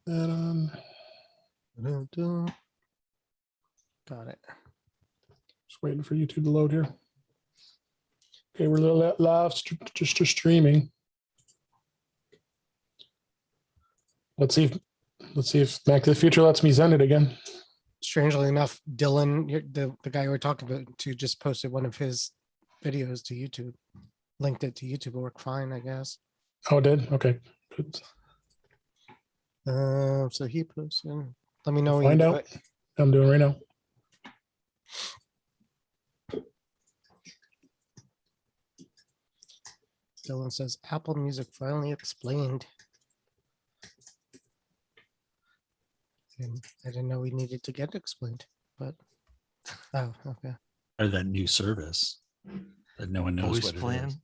And Got it. just waiting for YouTube to load here. Okay, we're live just streaming. Let's see if Back to the Future lets me send it again. Strangely enough, Dylan, the guy we're talking about, to just posted one of his videos to YouTube, linked it to YouTube. It'll work fine, I guess. Oh, it did? Okay. Good. So he posted. Let me know. Find out. I'm doing right now. Dylan says Apple Music finally explained. And I didn't know we needed to get explained, but oh, okay. Or that new service that no one knows Voice what plan. it is.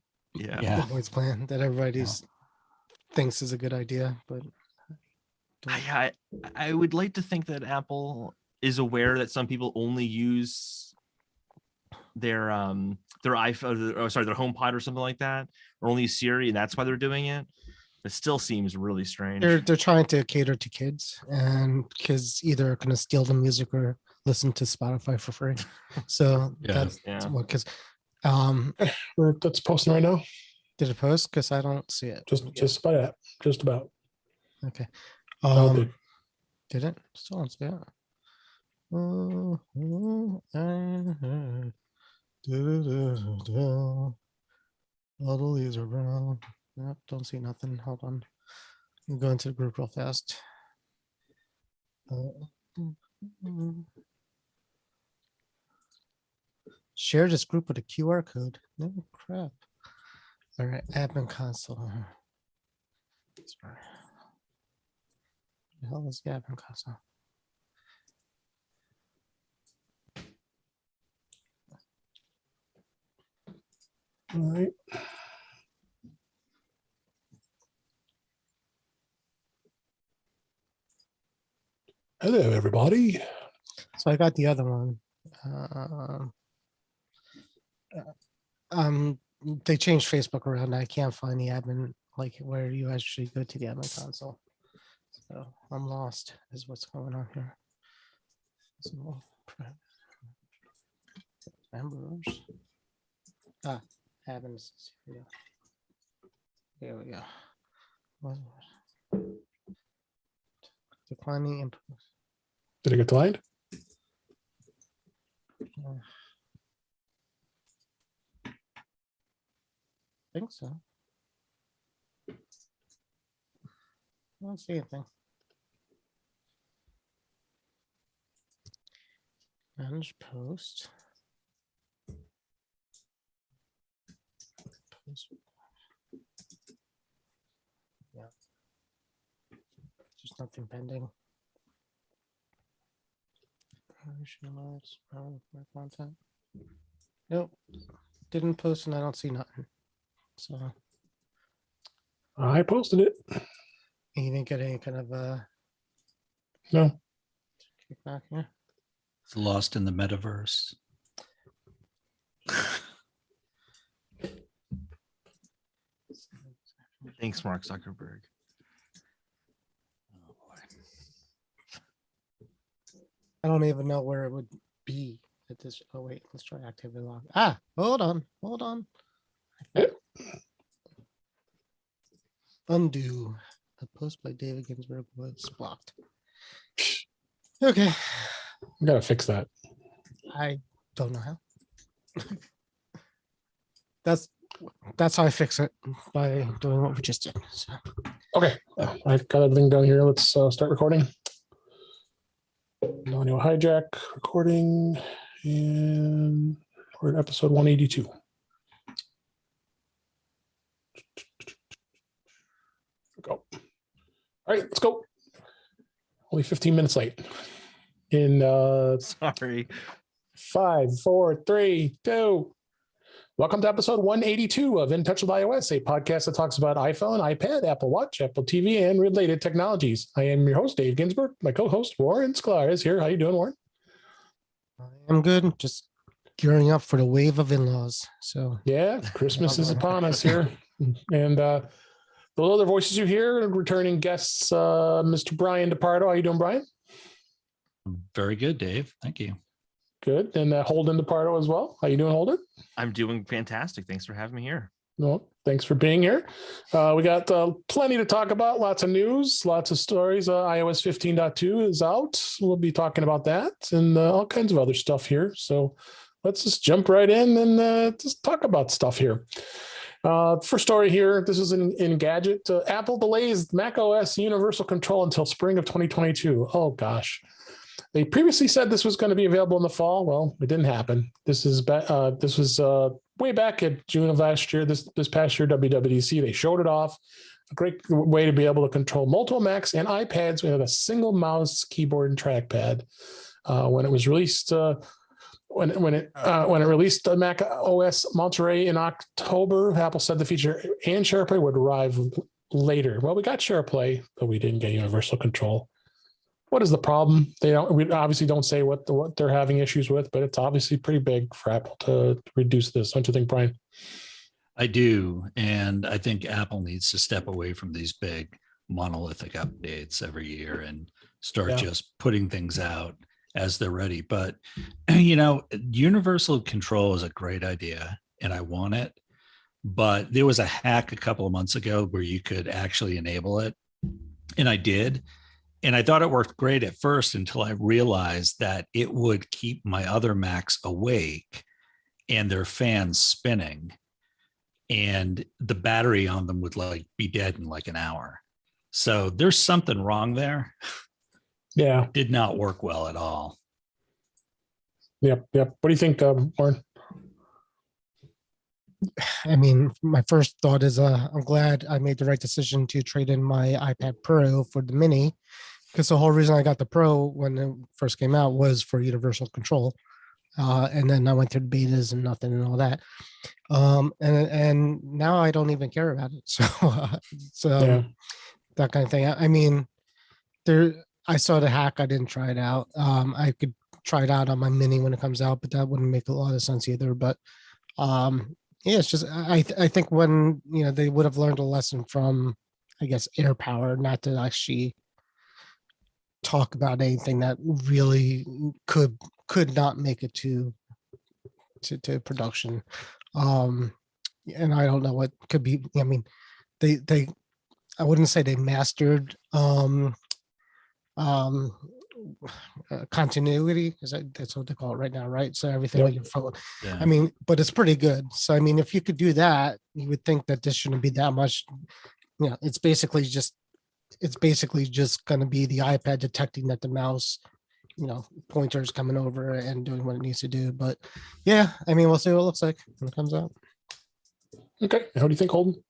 Yeah. The voice plan that everybody's thinks is a good idea, but I would like to think that Apple is aware that some people only use their iPhone, or sorry, their HomePod or something like that, or only Siri, and that's why they're doing it. It still seems really strange. they're trying to cater to kids, and kids either are going to steal the music or listen to Spotify for free. So that's what, because That's posting right now. did it post? Because I don't see it. Just about. Okay. Did. Did it? Still don't see it. All the leaves are brown. Nope, don't see nothing. Hold on. I'm going to the group real fast. Share this group with a QR code. No crap. All right, admin console. Sorry. The hell is the admin console? All right. Hello, everybody. So I got the other one. They changed Facebook around. I can't find the admin, like where you actually go to the admin console. So I'm lost is what's going on here. So, members. Admins. Here we go. What was it? Declining input. Did it get declined? I think so. I don't see anything. Manage post. Post. Yeah. Just nothing pending. Content. Nope. Didn't post and I don't see nothing. So I posted it. you didn't get any kind of No. kickback here. It's lost in the metaverse. Thanks, Mark Zuckerberg. Oh, boy. I don't even know where it would be at this. Oh wait, let's try activity log. Hold on. Yep. Undo. A post by David Ginsburg was blocked. Okay. We gotta fix that. I don't know how. That's how I fix it, by doing what we just did. So. Okay, I've got everything down here. Let's start recording. No audio hijack recording, and we're at episode 182. Go. All right, let's go. Only 15 minutes late. In Sorry. 5, 4, 3, 2. Welcome to episode 182 of Untitled iOS, a podcast that talks about iPhone, iPad, Apple Watch, Apple TV, and related technologies. I am your host, Dave Ginsburg. My co-host, Warren Sklar, is here. How you doing, Warren? I'm good. Just gearing up for the wave of in-laws. So yeah, Christmas is upon us here. And those other voices you hear, returning guests, Mr. Brian DePardo. How you doing, Brian? Very good, Dave. Thank you. Good. And Holden DePardo as well. How you doing, Holden? I'm doing fantastic. Thanks for having me here. No, thanks for being here. We got plenty to talk about, lots of news, lots of stories. iOS 15.2 is out. We'll be talking about that and all kinds of other stuff here. So let's just jump right in and just talk about stuff here. First story here, this is in Gadget. Apple delays Mac OS universal control until spring of 2022. Oh, gosh. They previously said this was going to be available in the fall. Well, it didn't happen. This was way back at June of last year. This past year, WWDC, they showed it off. A great way to be able to control multiple Macs and iPads with a single mouse, keyboard, and trackpad. When it was released, when it released the Mac OS Monterey in October, Apple said the feature and SharePlay would arrive later. Well, we got SharePlay, but we didn't get universal control. What is the problem? We obviously don't say what they're having issues with, but it's obviously pretty big for Apple to reduce this. Don't you think, Brian? I do. And I think Apple needs to step away from these big monolithic updates every year and start just putting things out as they're ready. But, universal control is a great idea and I want it. But there was a hack a couple of months ago where you could actually enable it. And I did. And I thought it worked great at first until I realized that it would keep my other Macs awake and their fans spinning. And the battery on them would be dead in an hour. So there's something wrong there. Yeah. Did not work well at all. Yep. What do you think, Warren? I mean, my first thought is I'm glad I made the right decision to trade in my iPad Pro for the Mini, because the whole reason I got the Pro when it first came out was for universal control. And then I went through the betas and nothing and all that. And now I don't even care about it. So that kind of thing. I mean, I saw the hack. I didn't try it out. I could try it out on my Mini when it comes out, but that wouldn't make a lot of sense either. But it's just I think when they would have learned a lesson from, I guess, AirPower, not to actually talk about anything that really could not make it to production. And I don't know what could be. I mean, they I wouldn't say they mastered continuity, that's what they call it right now, right? So everything on your phone. Yeah. I mean, but it's pretty good. So I mean, if you could do that, you would think that this shouldn't be that much. It's basically just going to be the iPad detecting that the mouse, pointer is coming over and doing what it needs to do. But yeah, I mean, we'll see what it looks like when it comes out. Okay, how do you think, Holden?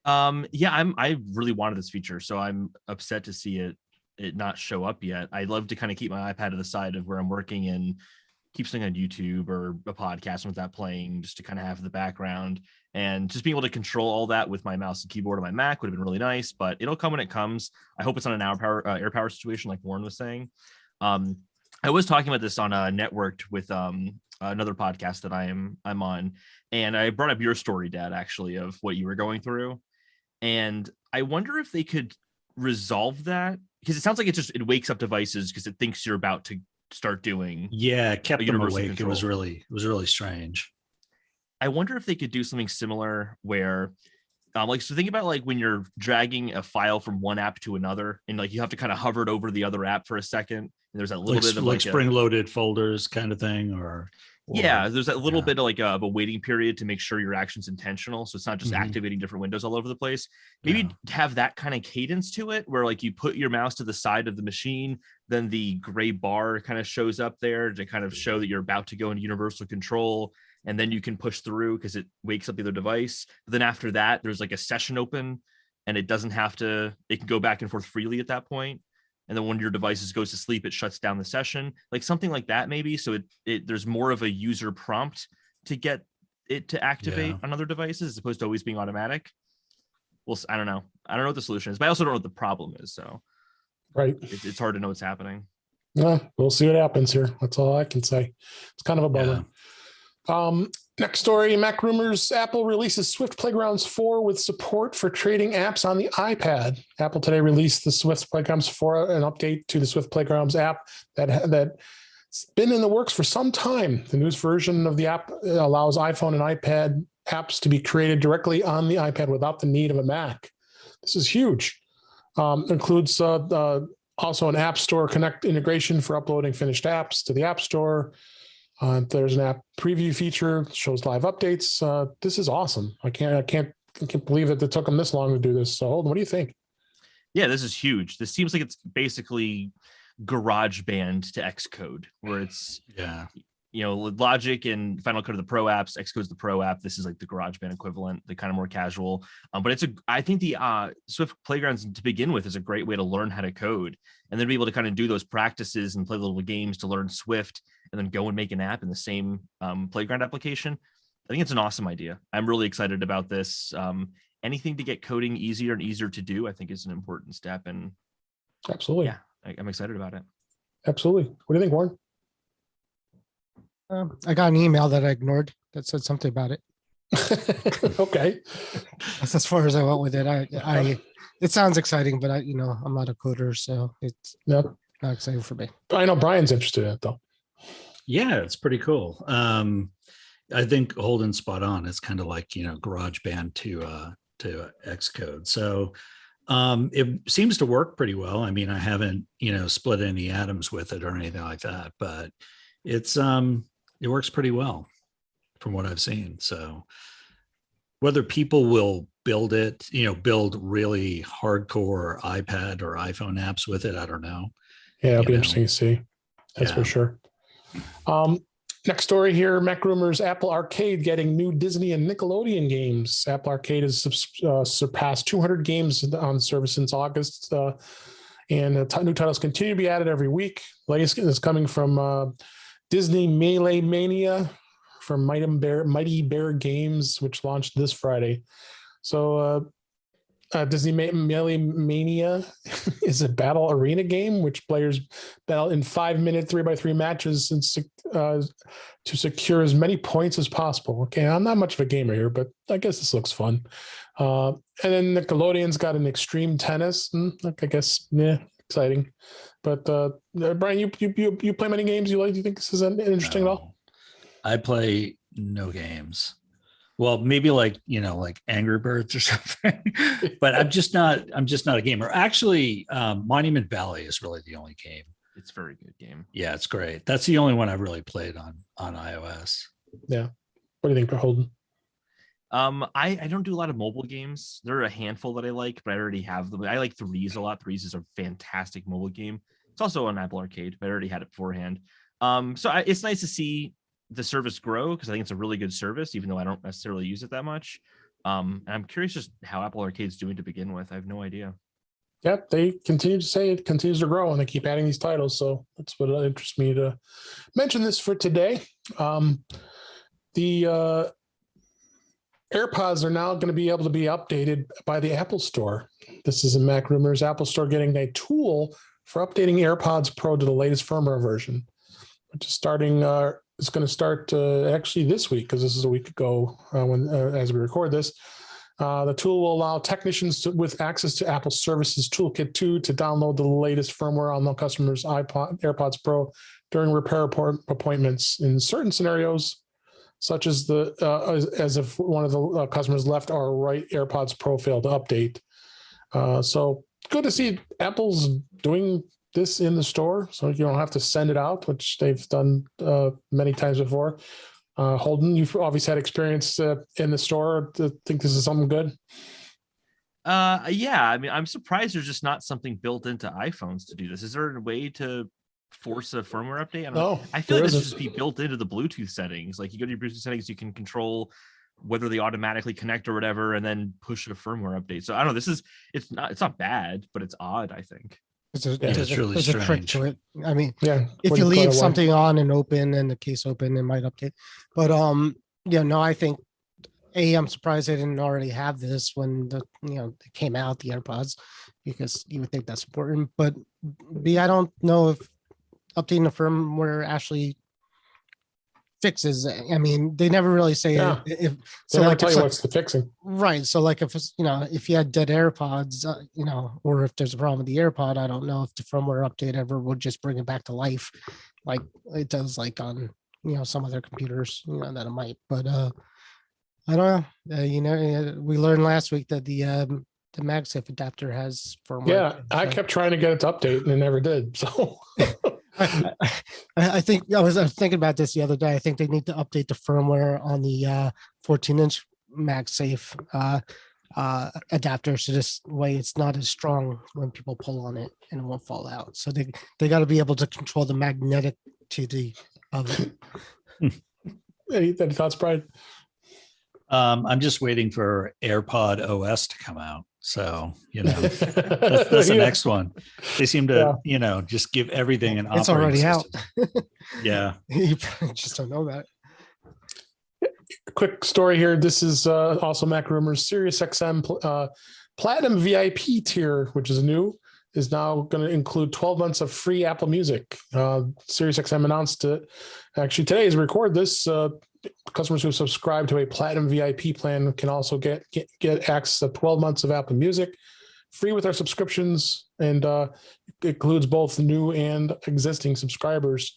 I really wanted this feature, so I'm upset to see it not show up yet. I'd love to kind of keep my iPad to the side of where I'm working and keep something on YouTube or a podcast with that playing, just to kind of have the background, and just being able to control all that with my mouse and keyboard on my Mac would have been really nice, but it'll come when it comes. I hope it's on an AirPower situation like Warren was saying. I was talking about this on Networked with another podcast that I'm on, and I brought up your story, Dad, actually, of what you were going through. And I wonder if they could resolve that, because it sounds like it wakes up devices because it thinks you're about to start doing. Yeah, it kept them awake. Control. It was really strange. I wonder if they could do something similar where, so think about when you're dragging a file from one app to another, and you have to kind of hover it over the other app for a second, and there's that little bit of spring-loaded folders kind of thing, or there's that little bit of a waiting period to make sure your action's intentional, so it's not just activating different windows all over the place. Maybe have that kind of cadence to it, where you put your mouse to the side of the machine, then the gray bar kind of shows up there to kind of show that you're about to go into universal control, and then you can push through because it wakes up the other device. But then after that, there's a session open, and it doesn't have to. It can go back and forth freely at that point. And then when your device goes to sleep, it shuts down the session, something like that, maybe. So there's more of a user prompt to get it to activate on other devices as opposed to always being automatic. Well, I don't know. I don't know what the solution is, but I also don't know what the problem is. So right, it's hard to know what's happening. Yeah, we'll see what happens here. That's all I can say. It's kind of a bummer. Next story, Mac rumors, Apple releases Swift Playgrounds 4 with support for trading apps on the iPad. Apple today released the Swift Playgrounds 4, an update to the Swift Playgrounds app that's been in the works for some time. The newest version of the app allows iPhone and iPad apps to be created directly on the iPad without the need of a Mac. This is huge. Includes also an App Store Connect integration for uploading finished apps to the App Store. There's an app preview feature, shows live updates. This is awesome. I can't believe that it took them this long to do this. So Holden, what do you think? Yeah, this is huge. This seems like it's basically GarageBand to Xcode, where it's Logic and Final Cut of the Pro apps, Xcode's the Pro app. This is like the GarageBand equivalent, the kind of more casual. But I think the Swift Playgrounds to begin with is a great way to learn how to code, and then be able to kind of do those practices and play little games to learn Swift, and then go and make an app in the same Playground application. I think it's an awesome idea. I'm really excited about this. Anything to get coding easier and easier to do, I think, is an important step. And absolutely, yeah, I'm excited about it. Absolutely. What do you think, Warren? I got an email that I ignored that said something about it. Okay. That's as far as I went with it. It sounds exciting, but I'm not a coder, so it's not exciting for me. I know Brian's interested in it though. Yeah, it's pretty cool. I think Holden's spot on. It's kind of like, GarageBand to Xcode. So it seems to work pretty well. I mean, I haven't, split any atoms with it or anything like that, but it works pretty well from what I've seen. So whether people will build it, build really hardcore iPad or iPhone apps with it, I don't know. Yeah, it'll be interesting to see. That's for sure. Next story here, Mac rumors, Apple Arcade getting new Disney and Nickelodeon games. Apple Arcade has surpassed 200 games on the service since August, and new titles continue to be added every week. Latest is coming from Disney Melee Mania from Mighty Bear Games, which launched this Friday. So Disney Melee Mania is a battle arena game which players battle in 5-minute 3x3 matches to secure as many points as possible. Okay, I'm not much of a gamer here, but I guess this looks fun. And then Nickelodeon's got an Extreme Tennis. I guess, exciting. But Brian, you play many games? Do you think this is interesting at all? I play no games. Well, maybe like Angry Birds or something, but I'm just not a gamer. Actually, Monument Valley is really the only game. It's a very good game. Yeah, it's great. That's the only one I've really played on iOS. Yeah. What do you think, Holden? I don't do a lot of mobile games. There are a handful that I like, but I already have them. I like Threes a lot. Threes is a fantastic mobile game. It's also on Apple Arcade, but I already had it beforehand. It's nice to see the service grow, because I think it's a really good service, even though I don't necessarily use it that much. And I'm curious just how Apple Arcade's doing to begin with. I have no idea. Yep, they continue to say it continues to grow, and they keep adding these titles. So that's what interests me to mention this for today. The AirPods are now going to be able to be updated by the Apple Store. This is in Mac rumors. Apple Store getting a tool for updating AirPods Pro to the latest firmware version, which is starting. It's going to start actually this week, because this is a week ago as we record this. The tool will allow technicians with access to Apple Services Toolkit 2 to download the latest firmware on the customer's AirPods Pro during repair appointments in certain scenarios, such as as if one of the customers left or right AirPods Pro failed to update. So good to see Apple's doing this in the store, so you don't have to send it out, which they've done many times before. Holden, you've obviously had experience in the store. Do you think this is something good? Yeah, I mean, I'm surprised there's just not something built into iPhones to do this. Is there a way to force a firmware update? I feel like this should just be built into the Bluetooth settings. Like, you go to your Bluetooth settings, you can control whether they automatically connect or whatever, and then push a firmware update. So I don't know. It's not bad, but it's odd, I think. It's really there's a trick strange. to it. I mean, Yeah. if you leave something on and open and the case open, it might update. But I think I'm surprised they didn't already have this when they came out, the AirPods, because you would think that's important. But B, I don't know if updating the firmware actually fixes. I mean, they never really say Yeah. if They so. never Like tell if you so- what's the fixing. right. So like if it's, if you had dead AirPods, or if there's a problem with the AirPod, I don't know if the firmware update ever would just bring it back to life, like it does like on some other computers, that it might. But I don't know. We learned last week that the MagSafe adapter has firmware. Yeah, I so- kept trying to get it to update and it never did. So I think I was thinking about this the other day. I think they need to update the firmware on the 14-inch MagSafe adapter, so this way it's not as strong when people pull on it and it won't fall out. So they got to be able to control the magneticity of it. any thoughts, Brian? I'm just waiting for AirPod OS to come out. So, that's the Yeah. next one. They seem to, just give everything an It's operating already out. system. Yeah. You probably just don't know about it. Quick story here. This is also Mac Rumors. Sirius XM Platinum VIP tier, which is new, is now going to include 12 months of free Apple Music. Sirius XM announced it. Actually, today as we record this, customers who subscribe to a Platinum VIP plan can also get access to 12 months of Apple Music free with our subscriptions, and it includes both new and existing subscribers.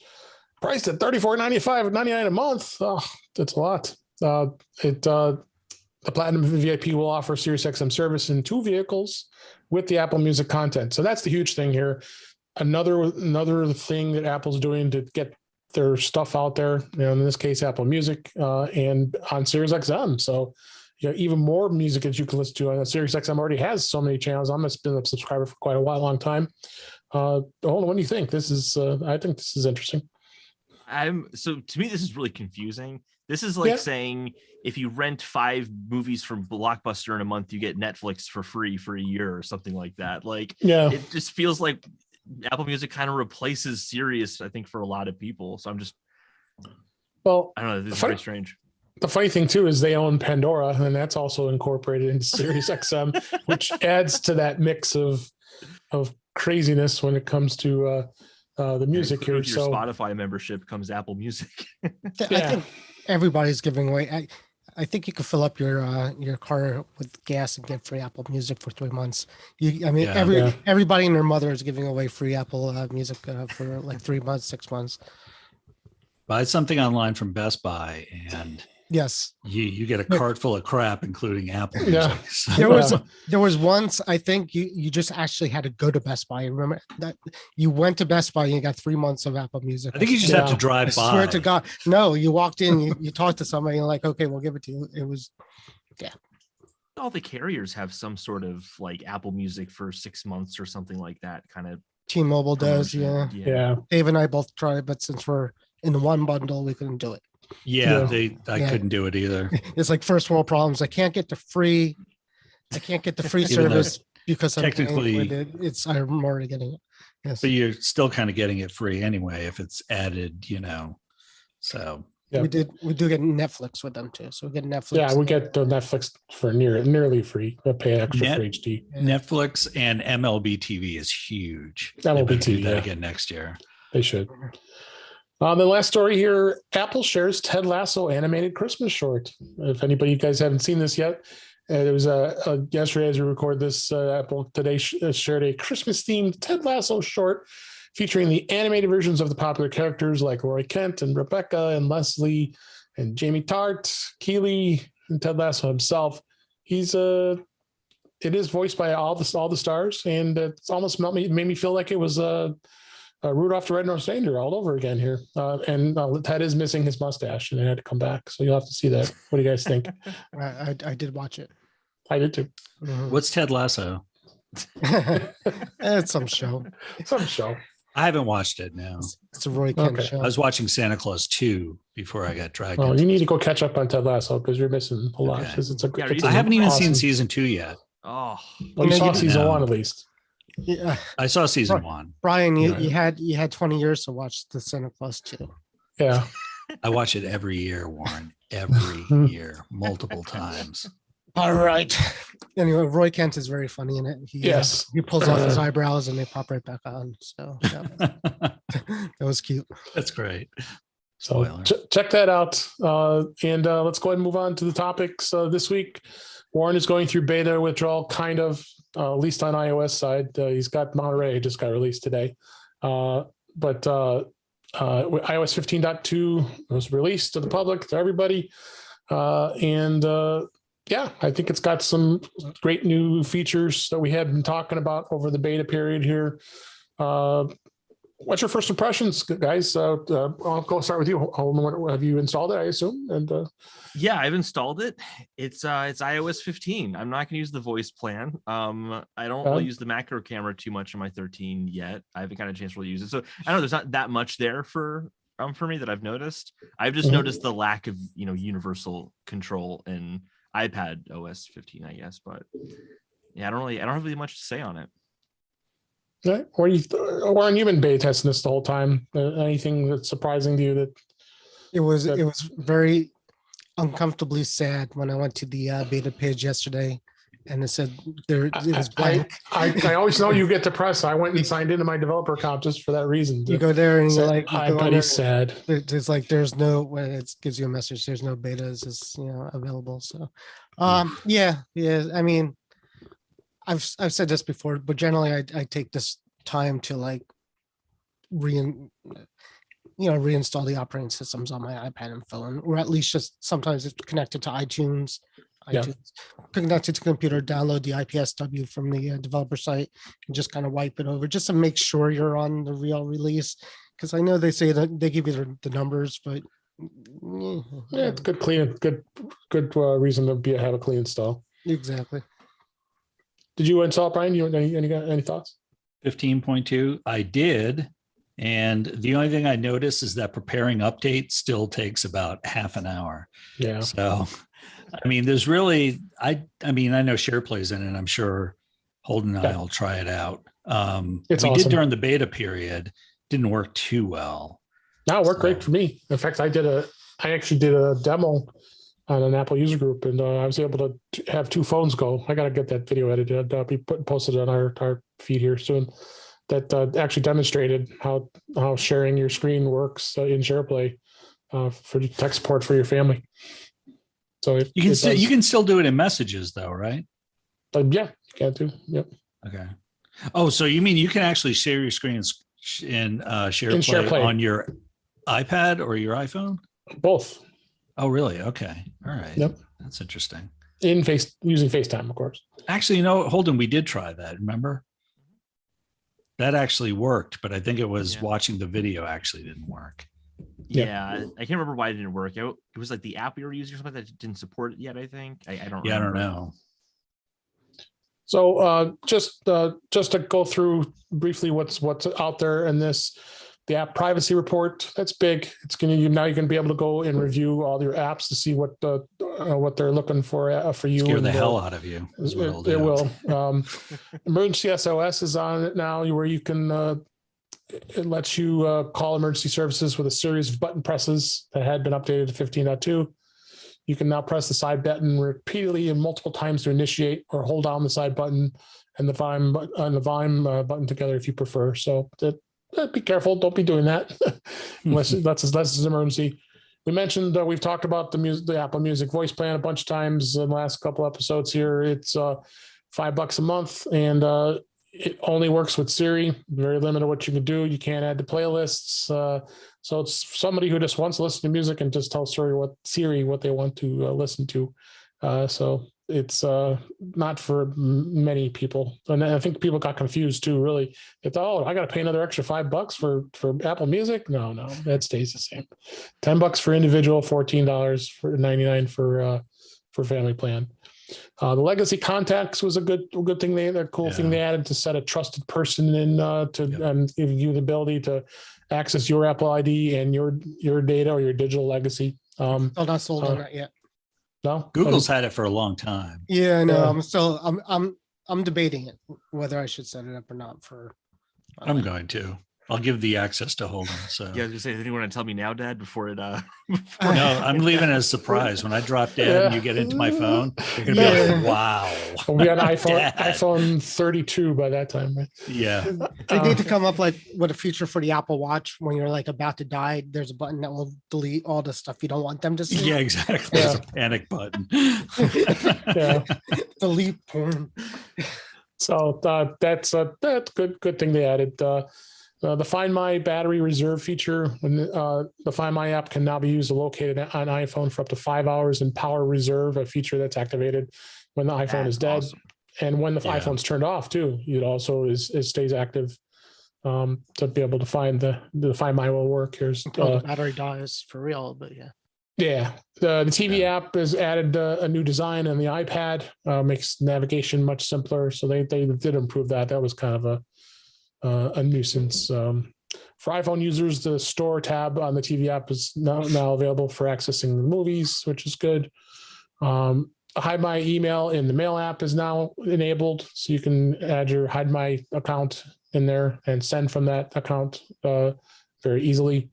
Priced at $34.99 a month. Oh, that's a lot. The Platinum VIP will offer SiriusXM service in 2 vehicles with the Apple Music content. So that's the huge thing here. Another thing that Apple's doing to get their stuff out there, in this case, Apple Music, and on SiriusXM. So, even more music that you can listen to. SiriusXM already has so many channels. I'm been a subscriber for quite a long time. Hold on, what do you think? This is, I think this is interesting. So to me, this is really confusing. This is like saying if you rent 5 movies from Blockbuster in a month, you get Netflix for free for a year or something like that. Like, it just feels like Apple Music kind of replaces Sirius, I think, for a lot of people. So I don't know. This is very strange. The funny thing too is they own Pandora, and that's also incorporated into SiriusXM, which adds to that mix of craziness when it comes to the music here. With your Spotify membership comes Apple Music. I think everybody's giving away. I think you can fill up your car with gas and get free Apple Music for 3 months. Everybody and their mother is giving away free Apple Music for like 3 months, 6 months. Buy something online from Best Buy, and yes, you get a cart full of crap, including Apple Music. So, there was once, I think you just actually had to go to Best Buy. Remember that you went to Best Buy and you got 3 months of Apple Music. I think you just have to drive by. I swear to God, no. You walked in, you talked to somebody, and like, okay, we'll give it to you. It was, all the carriers have some sort of like Apple Music for 6 months or something like that. Kind of T-Mobile does, yeah. Dave and I both tried, but since we're in one bundle, we couldn't do it. I couldn't do it either. It's like first world problems. I can't get the free service because I'm I'm already getting it. Yes. But you're still kind of getting it free anyway if it's added, So we do get Netflix with them too. So we get Netflix. Yeah, we get the Netflix for nearly free. We pay extra for HD. Netflix and MLB TV is huge. MLB TV, do that again next year. They should. The last story here, Apple shares Ted Lasso animated Christmas short. If anybody, you guys haven't seen this yet, it was yesterday as we record this, Apple today shared a Christmas-themed Ted Lasso short featuring the animated versions of the popular characters like Roy Kent and Rebecca and Leslie and Jamie Tart, Keeley, and Ted Lasso himself. It is voiced by all the stars, and it's almost made me feel like it was Rudolph the Red-Nosed Reindeer all over again here. And Ted is missing his mustache and it had to come back. So you'll have to see that. What do you guys think? I did watch it. I did too. What's Ted Lasso? It's some show. I haven't watched it now. It's a Roy Kent show. I was watching Santa Claus 2 before I got dragged. Oh, you need to go catch up on Ted Lasso because you're missing a lot. Okay. I haven't even seen season 2 yet. Oh, well, you saw season 1 at least. Yeah, I saw season 1. Brian, you had 20 years to watch the Santa Claus 2. Yeah, I watch it every year, Warren. Every year, multiple times. All right. Anyway, Roy Kent is very funny in it. He pulls off his eyebrows and they pop right back on. So that was cute. That's great. So Spoiler. check that out. And let's go ahead and move on to the topics this week. Warren is going through beta withdrawal, kind of, at least on iOS side. He's got Monterey, just got released today. But iOS 15.2 was released to the public, to everybody. Yeah, I think it's got some great new features that we had been talking about over the beta period here. What's your first impressions, guys? I'll go start with you. Have you installed it, I assume? And yeah, I've installed it. It's iOS 15. I'm not going to use the voice plan. I don't really use the macro camera too much on my 13 yet. I haven't got a chance to really use it. So I know there's not that much there for me that I've noticed. I've just noticed the lack of universal control in iPad OS 15, I guess. But yeah, I don't have really much to say on it. Right. Warren, you've been beta testing this the whole time. Anything that's surprising to you that it was very uncomfortably sad when I went to the beta page yesterday and it said it was blank. I always know you get depressed. I went and signed into my developer account just for that reason. You go there and you're like, I bet he's sad. There's no, when it gives you a message, there's no betas available. So yeah. I mean, I've said this before, but generally I take this time to like reinstall the operating systems on my iPad and phone, or at least just sometimes it's connected to iTunes, connected to computer, download the IPSW from the developer site and just kind of wipe it over just to make sure you're on the real release. Because I know they say that they give you the numbers, but yeah, it's good reason to have a clean install. Exactly. Did you install, Brian? You any thoughts? 15.2, I did. And the only thing I noticed is that preparing updates still takes about half an hour. Yeah. So, I mean, there's really, I mean, I know SharePlay's in it. I'm sure Holden and I will try it out. It's we awesome. did during the beta period. Didn't work too well. No, it worked great for me. In fact, I actually did a demo on an Apple user group, and I was able to have two phones go. I got to get that video edited. I'll be posted on our feed here soon. That actually demonstrated how sharing your screen works in SharePlay for tech support for your family. So you can still do it in messages, though, right? Yeah, you can too. Yep. Okay. Oh, so you mean you can actually share your screen in SharePlay on your iPad or your iPhone? Both. Oh, really? Okay. All right. Yep. That's interesting. Using FaceTime, of course. Actually, Holden, we did try that. Remember? That actually worked, but I think it was watching the video actually didn't work. Yeah, I can't remember why it didn't work. It was like the app we were using or something that didn't support it yet, I think. I don't remember. I don't know. So just to go through briefly what's out there in this, the app privacy report, that's big. It's now you're going to be able to go and review all your apps to see what they're looking for you. Scare the hell out of you. It will. Emergency SOS is on it now, where you can it lets you call emergency services with a series of button presses that had been updated to 15.2. You can now press the side button repeatedly and multiple times to initiate, or hold down the side button and the volume button together if you prefer. So be careful. Don't be doing that unless it's an emergency. We mentioned we've talked about the Apple Music voice plan a bunch of times in the last couple episodes here. It's $5 a month, and it only works with Siri. Very limited what you can do. You can't add to playlists. So it's somebody who just wants to listen to music and just tell Siri what they want to listen to. So it's not for many people. And I think people got confused too, really. They thought, I got to pay another extra $5 for Apple Music. No, that stays the same. $10 for individual, $14 for $99 for family plan. The legacy contacts was a good thing. Thing they added to set a trusted person in and give you the ability to access your Apple ID and your data or your digital legacy. Not sold on that yet. No, Google's had it for a long time. Yeah, no, I'm debating it whether I should set it up or not. I'm going to. I'll give the access to Holden. So Yeah, I was gonna say, anything you want to tell me now, Dad, before it no, I'm leaving it as a surprise. When I drop dead and you get into my phone, you're gonna be Yeah. like, wow. We'll be on Dad. iPhone 32 by that time, right? Yeah. They need to come up like with a feature for the Apple Watch when you're like about to die. There's a button that will delete all the stuff you don't want them to see. Yeah, exactly. Yeah. It's a panic button. Yeah. Delete porn. So that's a good thing they added. The Find My battery reserve feature, when the Find My app can now be used to locate on iPhone for up to 5 hours in power reserve, a feature that's activated when the iPhone is dead. Awesome. And when the Yeah. iPhone's turned off too, it also it stays active to be able to find the Find My will work. Here's Until the battery dies for real, but yeah. yeah, the TV app has added a new design on the iPad, makes navigation much simpler. So they did improve that. That was kind of a nuisance. For iPhone users, the Store tab on the TV app is now available for accessing the movies, which is good. Hide My email in the Mail app is now enabled, so you can add your Hide My account in there and send from that account very easily.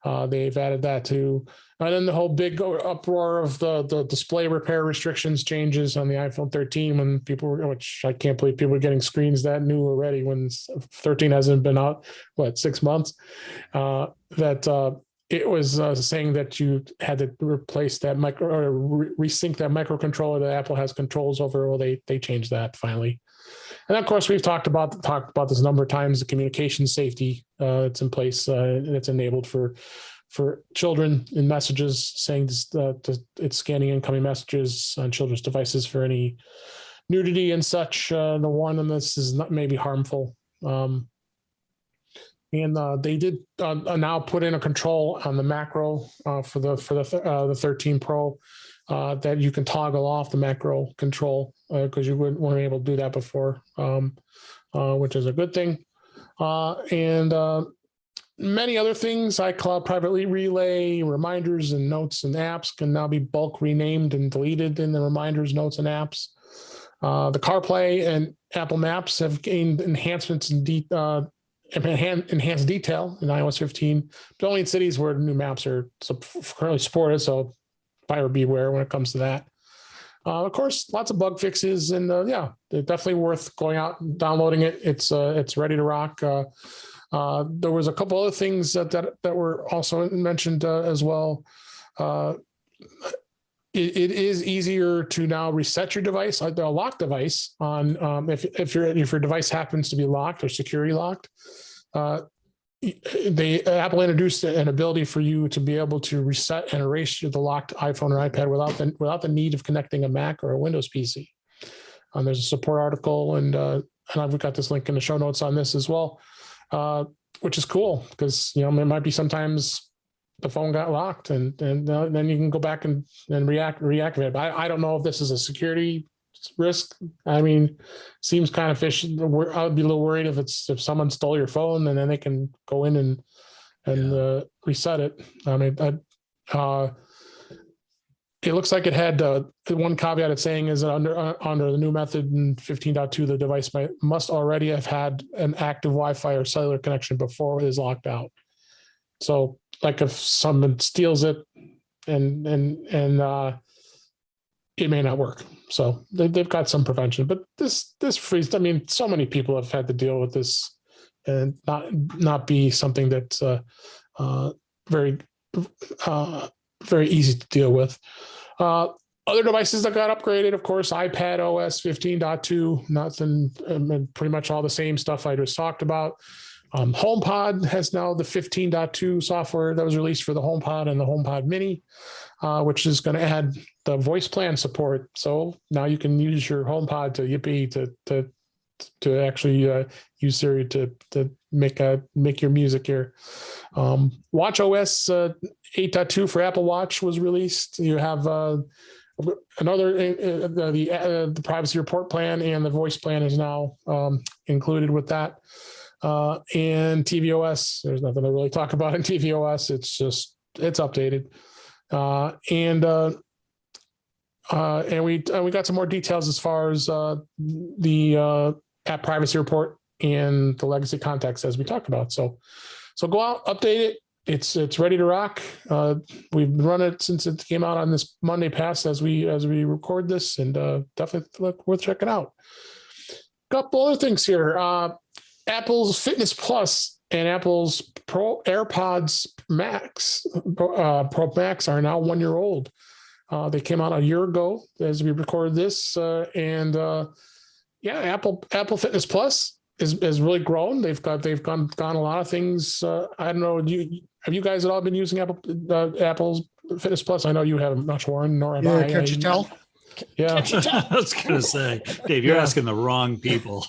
They've added that too. And then the whole big uproar of the display repair restrictions changes on the iPhone 13 when people were, which I can't believe people were getting screens that new already when 13 hasn't been out, 6 months, it was saying that you had to replace that resync that microcontroller that Apple has controls over. Well, they changed that finally. And of course, we've talked about this a number of times, the communication safety it's in place, and it's enabled for children in messages, saying it's scanning incoming messages on children's devices for any nudity and such. The one on this is not maybe harmful. And they did now put in a control on the macro for the 13 Pro that you can toggle off the macro control because you weren't able to do that before, which is a good thing. And many other things, iCloud privately relay, reminders and notes and apps can now be bulk renamed and deleted in the reminders, notes, and apps. The CarPlay and Apple Maps have gained enhancements in enhanced detail in iOS 15, but only in cities where new maps are currently supported. So buyer beware when it comes to that. Of course, lots of bug fixes, and they're definitely worth going out and downloading it. It's ready to rock. There was a couple other things that were also mentioned as well. It is easier to now reset your device, like the locked device, on if your device happens to be locked or security locked. Apple introduced an ability for you to be able to reset and erase the locked iPhone or iPad without the need of connecting a Mac or a Windows PC. There's a support article, and I've got this link in the show notes on this as well, which is cool because it might be sometimes the phone got locked, and then you can go back and reactivate it. But I don't know if this is a security risk. I mean, seems kind of fishy. I would be a little worried if someone stole your phone and then they can go in and reset it. I mean, it looks like it had one caveat it's saying is that under the new method in 15.2, the device must already have had an active Wi-Fi or cellular connection before it is locked out. So, like if someone steals it and it may not work. So they've got some prevention, but this freeze. I mean, so many people have had to deal with this, and not be something that's very easy to deal with. Other devices that got upgraded, of course, iPad OS 15.2, nothing, pretty much all the same stuff I just talked about. HomePod has now the 15.2 software that was released for the HomePod and the HomePod Mini, which is going to add the voice plan support. So now you can use your HomePod to actually use Siri to make your music here. Watch OS 8.2 for Apple Watch was released. You have another the privacy report plan, and the voice plan is now included with that. And tvOS, there's nothing to really talk about in tvOS. It's updated. And we got some more details as far as the app privacy report and the legacy contacts as we talked about. So go out, update it. It's ready to rock. We've run it since it came out on this Monday past as we record this, and definitely worth checking out. Couple other things here. Apple's Fitness Plus and Apple's AirPods Max Pro Max are now 1 year old. They came out a year ago as we recorded this, Apple Fitness Plus is really grown. They've gone a lot of things. I don't know. Have you guys at all been using Apple's Fitness Plus? I know you haven't much, Warren, nor have I. Can't you tell? Yeah, I was gonna say, Dave, you're asking the wrong people.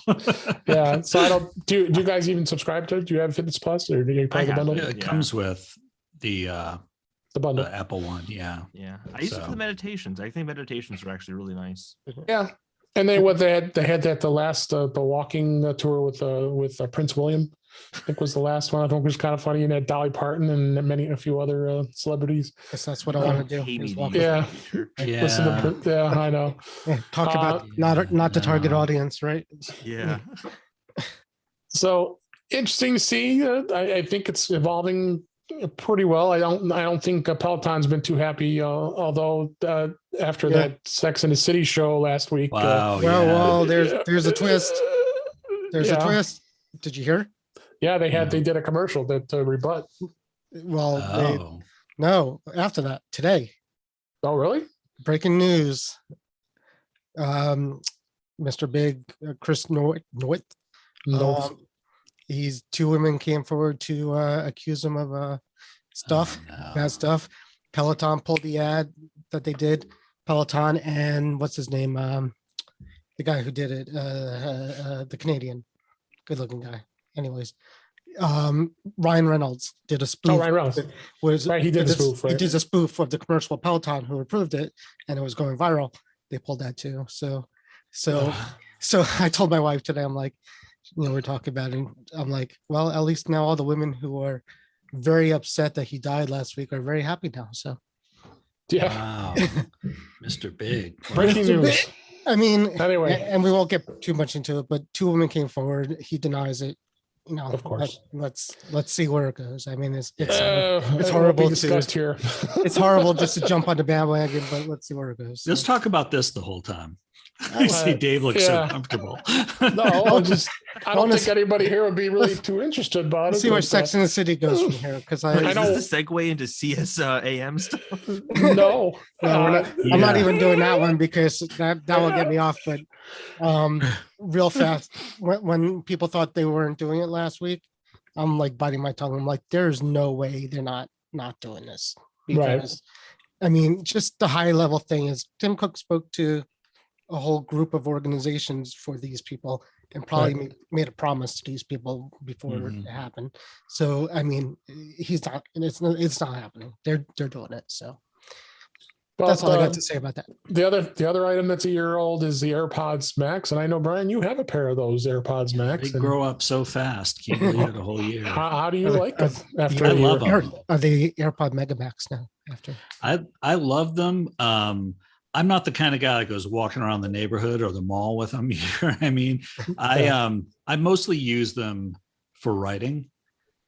Yeah. So I don't. Do you guys even subscribe to it? Do you have Fitness Plus, or do you play the bundle? It comes with the bundle, the Apple one. Yeah. I use it for the meditations. I think meditations are actually really nice. Yeah. And they had the last the walking tour with Prince William, I think was the last one. I think it was kind of funny, and had Dolly Parton and a few other celebrities. Guess that's what I want to do. Yeah. I know. Yeah, talk about not the target audience, right? Yeah. So interesting to see. I think it's evolving pretty well. I don't think Peloton's been too happy, although after that Sex and the City show last week. Wow. Well, there's a twist. There's a twist. Did you hear? Yeah, they did a commercial to rebut. Well, no, after that today. Oh, really? Breaking news. Mr. Big, Chris Noit. He's 2 women came forward to accuse him of bad stuff. Peloton pulled the ad that they did. Peloton and what's his name? The guy who did it, the Canadian, good-looking guy. Anyways, Ryan Reynolds did a spoof. Oh, Ryan Reynolds. He did a spoof. Right? He did a spoof of the commercial of Peloton, who approved it, and it was going viral. They pulled that too. So I told my wife today, I'm like, we're talking about it, and I'm like, well, at least now all the women who are very upset that he died last week are very happy now. So, yeah. Wow. Mr. Big. Breaking news. I mean, anyway, and we won't get too much into it, but 2 women came forward. He denies it. Of course. Let's see where it goes. I mean, it's horrible discussed here. It's horrible just to jump on the bandwagon, but let's see where it goes. Let's talk about this the whole time. I see Dave looks so comfortable. No, I don't think anybody here would be really too interested about it. See where Sex and the City goes from here, because I know this the segue into CSAM stuff. No, I'm not even doing that one because that will get me off. But real fast, when people thought they weren't doing it last week, I'm like biting my tongue. I'm like, there's no way they're not doing this, because I mean, just the high level thing is Tim Cook spoke to a whole group of organizations for these people and probably made a promise to these people before it happened. So, I mean, it's not happening. They're doing it. So that's all I got to say about that. The other item that's a year old is the AirPods Max. And I know, Brian, you have a pair of those AirPods Max. They grow up so fast. Can't believe it a whole year. How do you like them after I love them. Are they AirPod Mega Max now after? I love them. I'm not the kind of guy that goes walking around the neighborhood or the mall with them. I mean, I mostly use them for writing,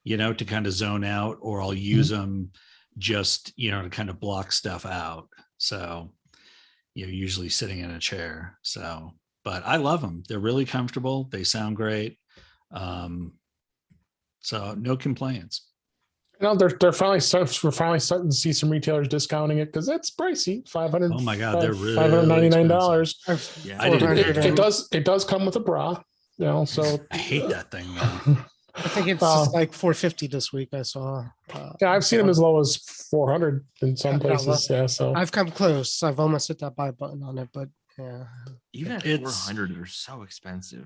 to kind of zone out, or I'll use them just, to kind of block stuff out. So, usually sitting in a chair. So, but I love them. They're really comfortable. They sound great. So no complaints. We're finally starting to see some retailers discounting it because it's pricey. $500. Oh my God, they're really $599. Yeah, it does come with a bra, So I hate that thing, though. I think it's like $450 this week. I saw. I've seen them as low as $400 in some places. Yeah, so I've come close. I've almost hit that buy button on it, but yeah, even at $400, they're so expensive.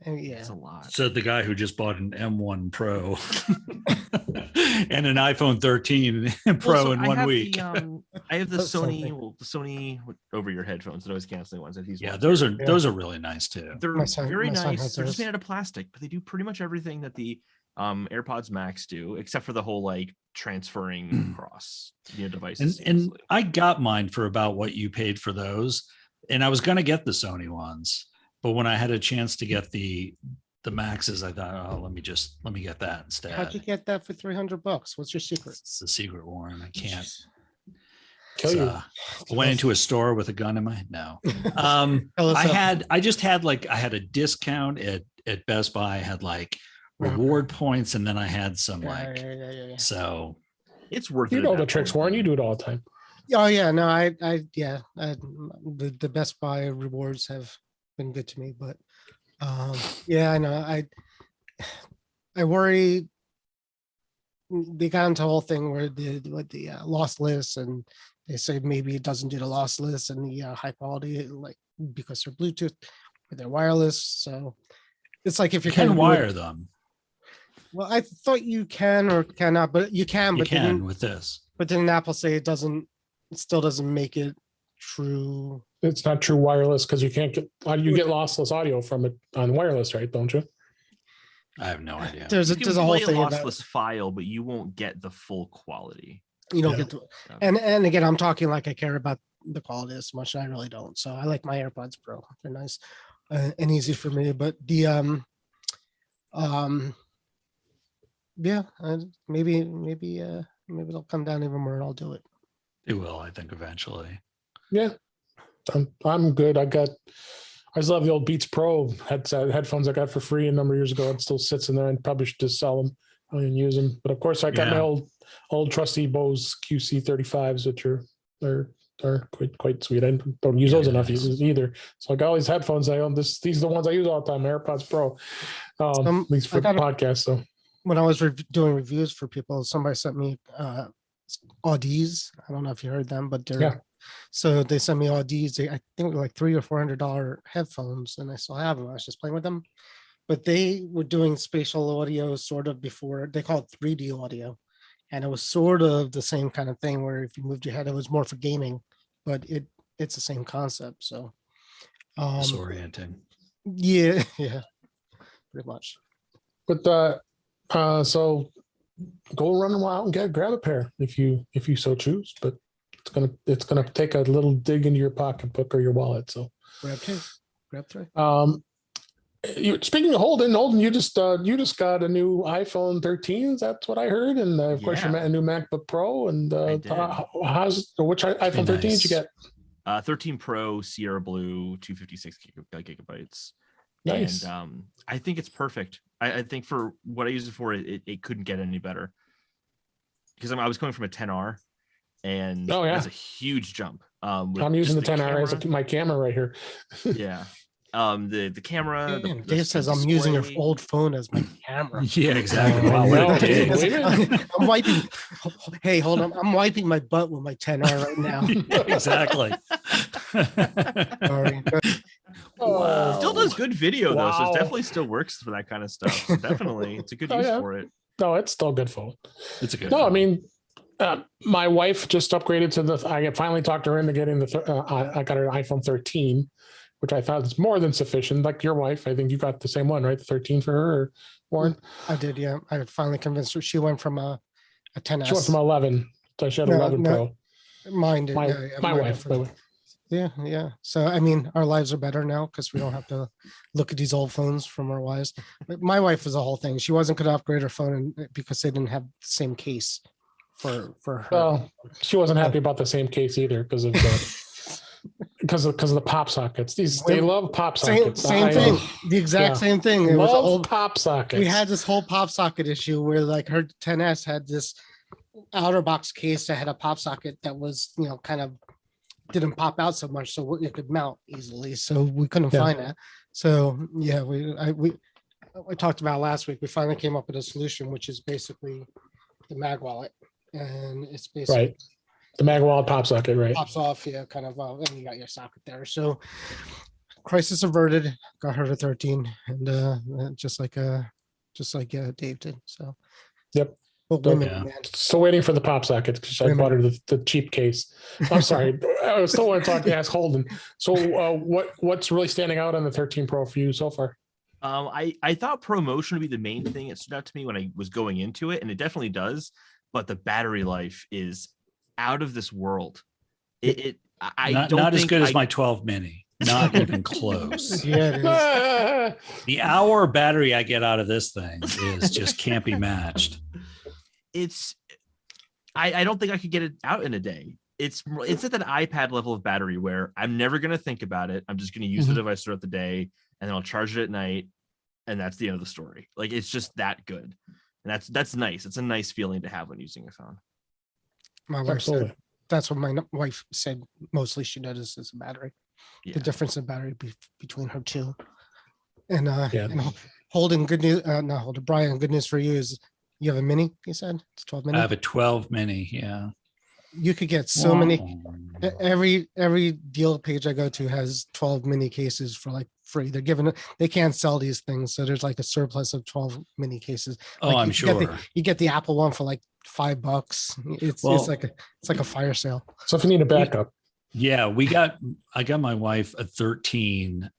It's a lot. So the guy who just bought an M1 Pro and an iPhone 13 Pro in 1 week. I have the Sony over your headphones, the noise canceling ones that he's. Yeah, those are really nice too. They're very nice. They're just made out of plastic, but they do pretty much everything that the AirPods Max do, except for the whole like transferring across devices. And I got mine for about what you paid for those, and I was going to get the Sony ones. But when I had a chance to get the the Maxes, I thought, oh, let me get that instead. How'd you get that for $300? What's your secret? It's a secret, Warren. I can't. Kill you. I went into a store with a gun in my no. Tell us I just had I had a discount at Best Buy. I had like reward points, and then I had some yeah. so It's worth it. You know at the that tricks, point. Warren. You do it all the time. Oh yeah, no, the Best Buy rewards have been good to me, but yeah, I know. I worry they got into the whole thing where the loss list, and they say maybe it doesn't do the loss list and the high quality, like because they're Bluetooth or they're wireless. So it's like if you you can wire them. Well, I thought you can or cannot, but you can. You But can then, with this. but then Apple say it doesn't. It still doesn't make it true. It's not true wireless because you can't get. You get lossless audio from it on wireless, right? Don't you? I have no idea. There's a whole play thing a about lossless file, but you won't get the full quality. you don't Yeah. get to. And again, I'm talking like I care about the quality as much. And I really don't. So I like my AirPods Pro. They're nice and easy for me. But the yeah, maybe they'll come down even more and I'll do it. It will, I think, eventually. Yeah, I'm good. I just love the old Beats Pro headphones I got for free a number of years ago. It still sits in there, and probably should just sell them. I don't even use them. But of course, I got my old trusty Bose QC35s, which are quite sweet. I don't use those enough either. So I got all these headphones. These are the ones I use all the time. AirPods Pro, at least for the podcast. So when I was doing reviews for people, somebody sent me Audis. I don't know if you heard them, but they're so they sent me Audis. I think like $300 or $400 headphones, and I still have them. I was just playing with them, but they were doing spatial audio sort of before. They call it 3D audio, and it was sort of the same kind of thing where if you moved your head, it was more for gaming, but it's the same concept. So disorienting. Yeah, pretty much. But so go run out and grab a pair if you so choose. But it's gonna take a little dig into your pocketbook or your wallet. So Grab two, grab three. Speaking of Holden, you just got a new iPhone 13. That's what I heard, and of course you met a new MacBook Pro. And which iPhone 13 did you get? 13 Pro Sierra Blue, 256 gigabytes. Nice. And I think it's perfect. I think for what I use it for, it couldn't get any better. Because I was coming from a 10R, and that's a huge jump. I'm using the 10R as my camera right here. Yeah. The camera. Dave says I'm using your old phone as my camera. Yeah, exactly. Wow, I'm wiping. Hey, hold on. I'm wiping my butt with my 10R right now. Exactly. Sorry. Wow. Still does good video though, so it definitely still works for that kind of stuff. So definitely, it's a good use for it. No, it's still good phone. It's a good. No, phone. I mean, my wife just upgraded to I finally talked her into getting I got her an iPhone 13, which I thought is more than sufficient. Like your wife, I think you got the same one, right? The 13 for her, or Warren? I did, yeah. I finally convinced her. She went from a 10S. She went from 11. So she had 11 Pro. Mine did. My wife. Yeah. So, I mean, our lives are better now because we don't have to look at these old phones from our wives. But my wife was the whole thing. She wasn't going to upgrade her phone because they didn't have the same case for her. Well, she wasn't happy about the same case either because of the pop sockets. They love pop sockets. Same thing. The exact same thing. It was old pop sockets. We had this whole pop socket issue where like her 10S had this outer box case that had a pop socket that was, kind of didn't pop out so much so it could mount easily. So we couldn't find that. So yeah, we talked about last week. We finally came up with a solution, which is basically the mag wallet. And it's basically right. The mag wallet pop socket, right? Pops off, kind of, and you got your socket there. So crisis averted, got her to 13, and just like Dave did. So yep. But women, man. Still waiting for the pop socket because I bought her the cheap case. I'm sorry, I still want to ask Holden. So what's really standing out on the 13 Pro for you so far? I thought ProMotion would be the main thing. It stood out to me when I was going into it, and it definitely does. But the battery life is out of this world. I don't not as think good as my 12 mini. Not even close. Yeah, it is. The hour battery I get out of this thing is just can't be matched. I don't think I could get it out in a day. It's at that iPad level of battery where I'm never going to think about it. I'm just going to use the device throughout the day, and then I'll charge it at night, and that's the end of the story. Like, it's just that good, and that's nice. It's a nice feeling to have when using a phone. My wife Absolutely. said that's what my wife said. Mostly she notices is the battery, Yeah. the difference in battery between her two. And Yeah. and Holden, good news. Not Holden, Brian, good news for you is you have a mini. You said it's 12 mini. I have a 12 mini. Yeah. You could get so many. Wow. Every deal page I go to has 12 mini cases for like free. They're giving it. They can't sell these things, so there's like a surplus of 12 mini cases. Oh, Like, I'm you sure. you get the Apple one for like $5. It's like a fire sale. So if you need a backup, Yeah, I got my wife a 13,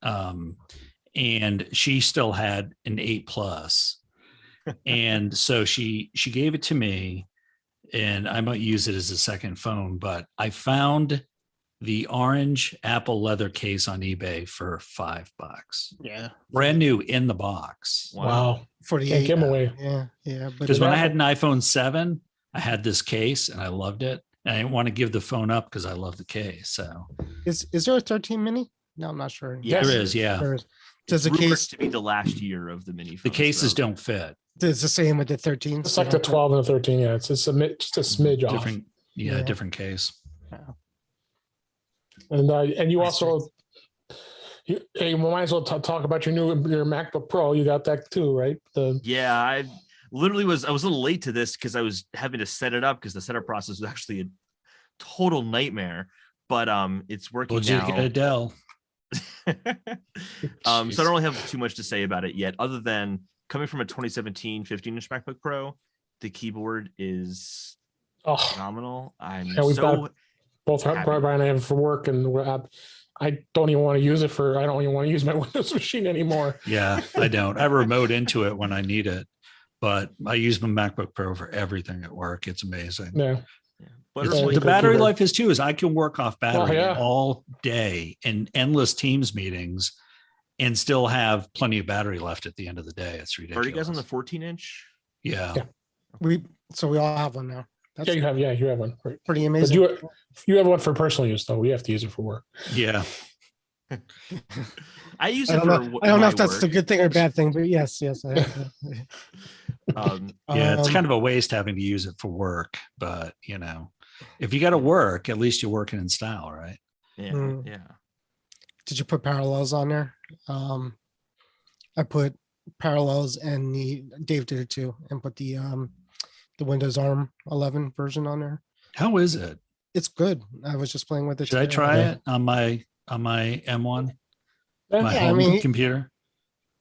and she still had an 8 plus. And so she gave it to me, and I might use it as a second phone, but I found the orange Apple leather case on eBay for $5. Yeah, Brand new in the box. wow. for the Can't 8. give 'em away. Yeah, but Because when I had an iPhone 7, I had this case and I loved it. And I didn't want to give the phone up because I love the case. So is there a 13 mini? No, I'm not sure. Yes, there is, yeah. There is. Does It's the rumored case? to be the last year of the mini? The phones, cases so- don't fit. It's the same with the 13. It's like the 12 and the 13. Yeah, it's just a smidge off. Different, Yeah. different case. And you also, you might as well talk about your MacBook Pro. You got that too, right? Yeah, I was a little late to this because I was having to set it up because the setup process was actually a total nightmare. But it's working Well, just now. get a Dell. So I don't really have too much to say about it yet, other than coming from a 2017 15-inch MacBook Pro, the keyboard is Oh, phenomenal. I'm Yeah, we've so both happy. Brian and I have it for work, and I don't even want to use it I don't even want to use my Windows machine anymore. Yeah, I don't. I remote into it when I need it, but I use my MacBook Pro for everything at work. It's amazing. Yeah. But It's- really the good battery keyboard. life is too, is I can work off battery yeah. all day in endless Teams meetings and still have plenty of battery left at the end of the day. It's are ridiculous. you guys on the 14-inch? Yeah. Yeah. We all have one now. That's You have one. Right. pretty But amazing. you have one for personal use though. We have to use it for work. Yeah. I use I it don't for know. I don't know my if that's work. the good thing or bad thing, but yes. I have. Yeah. It's Um, kind of a waste having to use it for work, but if you got to work, at least you're working in style, right? Yeah, Mm. yeah. Did you put parallels on there? I put parallels, and Dave did it too, and put the Windows ARM 11 version on there. How is it? It's good. I was just playing with it. Should I today. try it on my M1, my Yeah, home I mean- computer?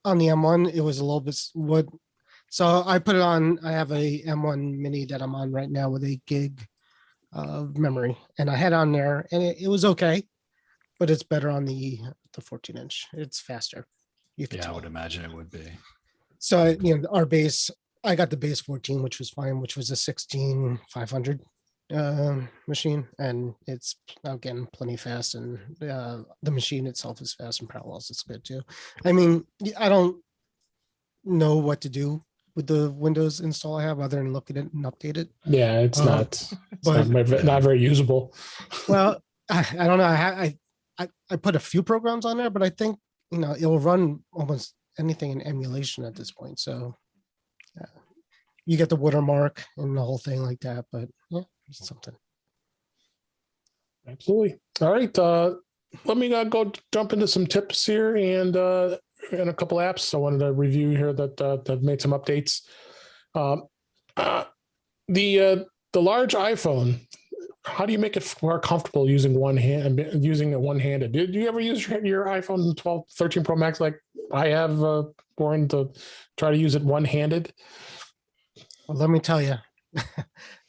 On the M1, it was a little bit wood. So I put it on. I have a M1 mini that I'm on right now with 8 gig of memory, and I had on there, and it was okay, but it's better on the 14-inch. It's faster. You can Yeah, I tell. would imagine it would be. So our base, I got the base 14, which was fine, which was a 16500 machine, and it's again plenty fast, and the machine itself is fast, and parallels it's good too. I mean, I don't know what to do with the Windows install I have other than look at it and update it. Yeah, it's but- not very usable. Well, I don't know. I put a few programs on there, but I think it will run almost anything in emulation at this point. So you get the watermark and the whole thing like that. But yeah, it's something. Absolutely. All right. Let me go jump into some tips here and a couple apps I wanted to review here that have made some updates. The large iPhone. How do you make it more comfortable using using it one-handed? Did you ever use your iPhone 12, 13 Pro Max like I have, Warren, to try to use it one-handed? Well, let me tell you.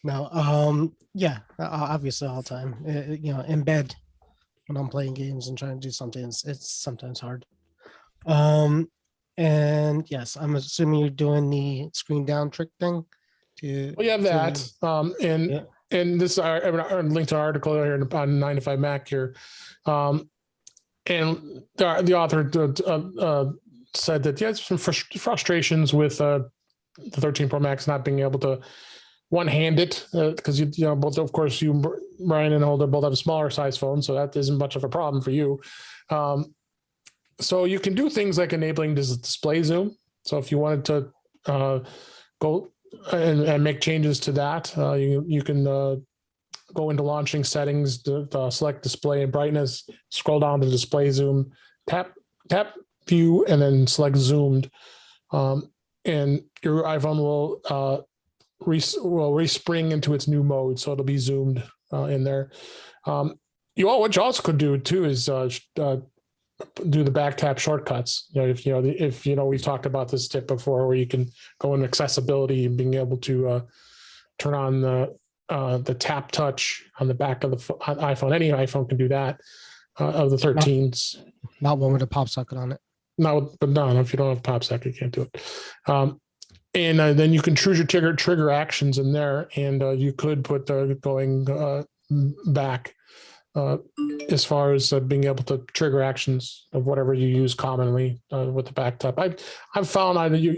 No, yeah, obviously all the time. In bed when I'm playing games and trying to do something, it's sometimes hard. And yes, I'm assuming you're doing the screen down trick thing. We have that. Yeah. And this I link to an article here on 9 to 5 Mac here. And the author said that he has some frustrations with the 13 Pro Max not being able to one-hand it because you know both, of course, you, Brian and Holder, both have a smaller size phone, so that isn't much of a problem for you. So you can do things like enabling this display zoom. So if you wanted to go and make changes to that, you can go into launching settings, select display and brightness, scroll down to display zoom, tap view, and then select zoomed, and your iPhone will respring into its new mode, so it'll be zoomed in there. What you also could do too is do the back tap shortcuts. If we've talked about this tip before, where you can go in accessibility and being able to turn on the tap touch on the back of the iPhone. Any iPhone can do that of the 13s. Not one with a pop socket on it. No, but no, if you don't have a pop socket, you can't do it. And then you can choose your trigger actions in there, and you could put going back as far as being able to trigger actions of whatever you use commonly with the back tap. I've found either you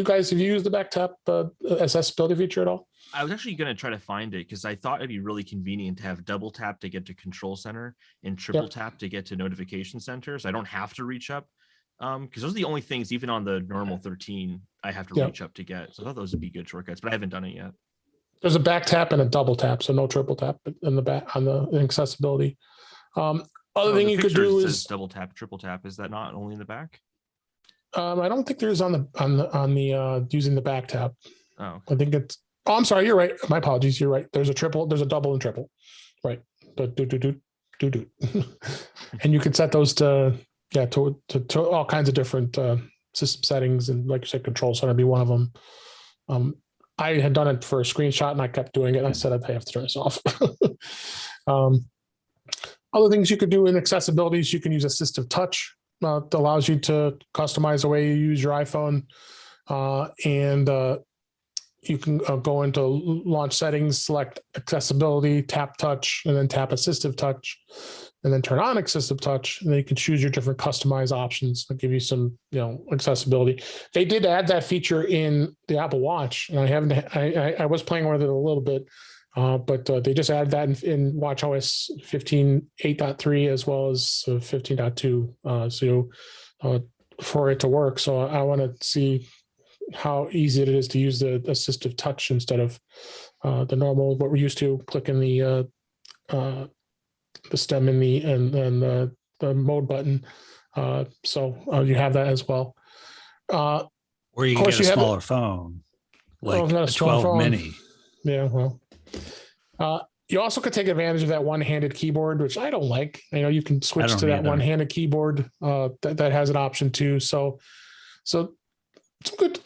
guys, have you used the back tap accessibility feature at all? I was actually going to try to find it because I thought it'd be really convenient to have double tap to get to control center and triple tap to get to notification center, so I don't have to reach up. Because those are the only things, even on the normal 13, I have to reach up to get. So I thought those would be good shortcuts, but I haven't done it yet. There's a back tap and a double tap, so no triple tap in the back on the accessibility. Other thing you could do is double tap, triple tap. Is that not only in the back? I don't think there's on the using the back tap. Oh, I think it's. Oh, I'm sorry. You're right. My apologies. You're right. There's a double and triple. Right. Do. And you can set those to all kinds of different system settings, and like you said, control center be one of them. I had done it for a screenshot and I kept doing it. And I said I have to turn this off. Other things you could do in accessibility is you can use Assistive Touch. That allows you to customize the way you use your iPhone, and you can go into launch settings, select accessibility, tap touch, and then tap Assistive Touch, and then turn on Assistive Touch, and then you can choose your different customized options that give you some, accessibility. They did add that feature in the Apple Watch, and I was playing with it a little bit, but they just added that in WatchOS 15.8.3 as well as 15.2. So for it to work, so I want to see how easy it is to use the Assistive Touch instead of the normal, what we're used to, clicking the stem in the mode button. So you have that as well. Or you can get a smaller phone, like a 12 phone. Mini. Yeah, well. You also could take advantage of that one-handed keyboard, which I don't like. You can switch to that one-handed keyboard that has an option too. So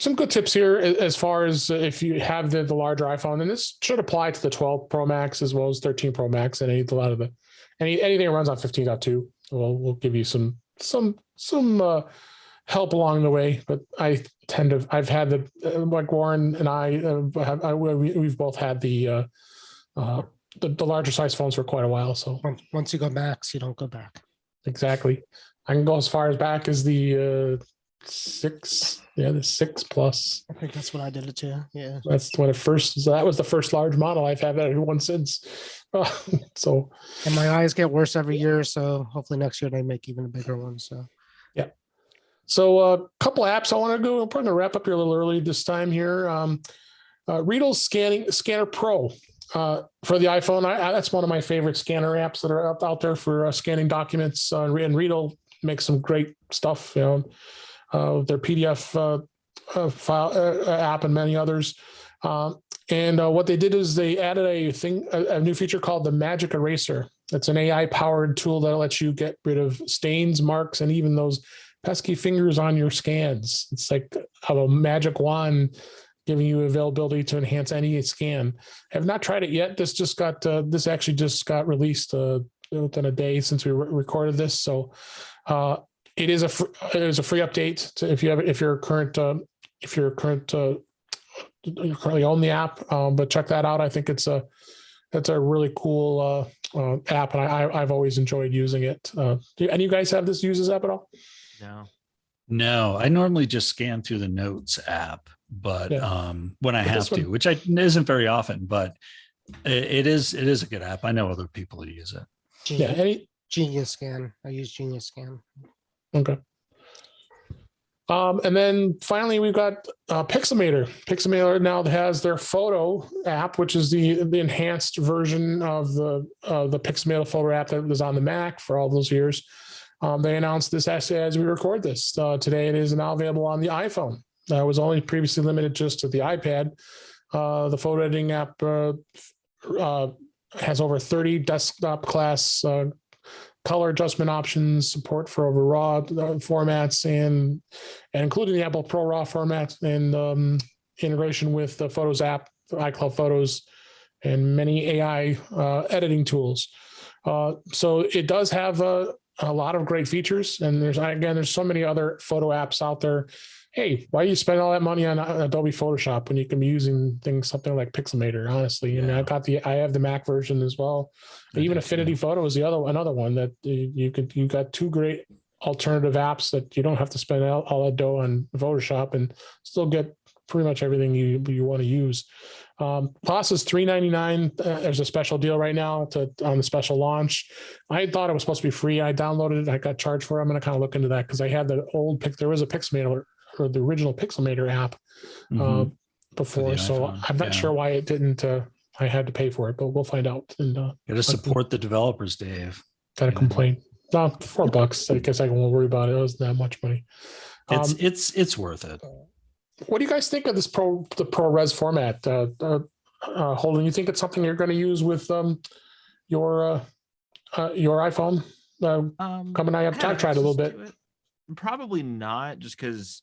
some good tips here as far as if you have the larger iPhone, and this should apply to the 12 Pro Max as well as 13 Pro Max and anything that runs on 15.2. We'll give you some help along the way. But I've had like Warren and we've both had the larger size phones for quite a while. So once you go max, you don't go back. Exactly. I can go as far as back as the 6. Yeah, the 6 Plus. I think that's what I did it too. Yeah, that's when it first. So that was the first large model I've had that one since. So, and my eyes get worse every year. So hopefully next year they make even a bigger one. So, yeah. So a couple apps I want to go. I'm going to wrap up here a little early this time here. Riedl's Scanner Pro for the iPhone. That's one of my favorite scanner apps that are out there for scanning documents. And Riedl makes some great stuff. Their PDF file app and many others. And what they did is they added a new feature called the Magic Eraser. It's an AI-powered tool that lets you get rid of stains, marks, and even those pesky fingers on your scans. It's like a magic wand giving you availability to enhance any scan. I have not tried it yet. This actually just got released within a day since we recorded this. So it is a free update if you're currently own the app, but check that out. I think it's That's a really cool app, and I've always enjoyed using it. Do any of you guys use this app at all? No. No, I normally just scan through the Notes app, but when I But have to, which isn't very often, but it is a good app. I know other people who use it. Genius Scan. I use Genius Scan. Okay. And then finally, we've got Pixelmator. Pixelmator now has their photo app, which is the enhanced version of the Pixelmator Photo App that was on the Mac for all those years. They announced this as we record this. Today, it is now available on the iPhone. It was only previously limited just to the iPad. The photo editing app has over 30 desktop class color adjustment options, support for over RAW formats, and including the Apple Pro RAW format, and integration with the Photos app, iCloud Photos, and many AI editing tools. So it does have a lot of great features, and there's so many other photo apps out there. Hey, why do you spend all that money on Adobe Photoshop when you can be using something like Pixelmator? Honestly, and I have the Mac version as well. Even Affinity Photo is another one that you got two great alternative apps that you don't have to spend all that dough on Photoshop and still get pretty much everything you want to use. Cost is $3.99. There's a special deal right now on the special launch. I thought it was supposed to be free. I downloaded it. I got charged for it. I'm going to kind of look into that because I had the old there was a Pixelmator, or the original Pixelmator app before. So I'm not sure why it didn't. I had to pay for it, but we'll find out. And got to support the developers, Dave. Got to complain. No, $4. I guess I won't worry about it. It wasn't that much money. It's worth it. What do you guys think of the ProRes format? Holden, you think it's something you're going to use with your iPhone coming? I've tried a little bit. Probably not, just because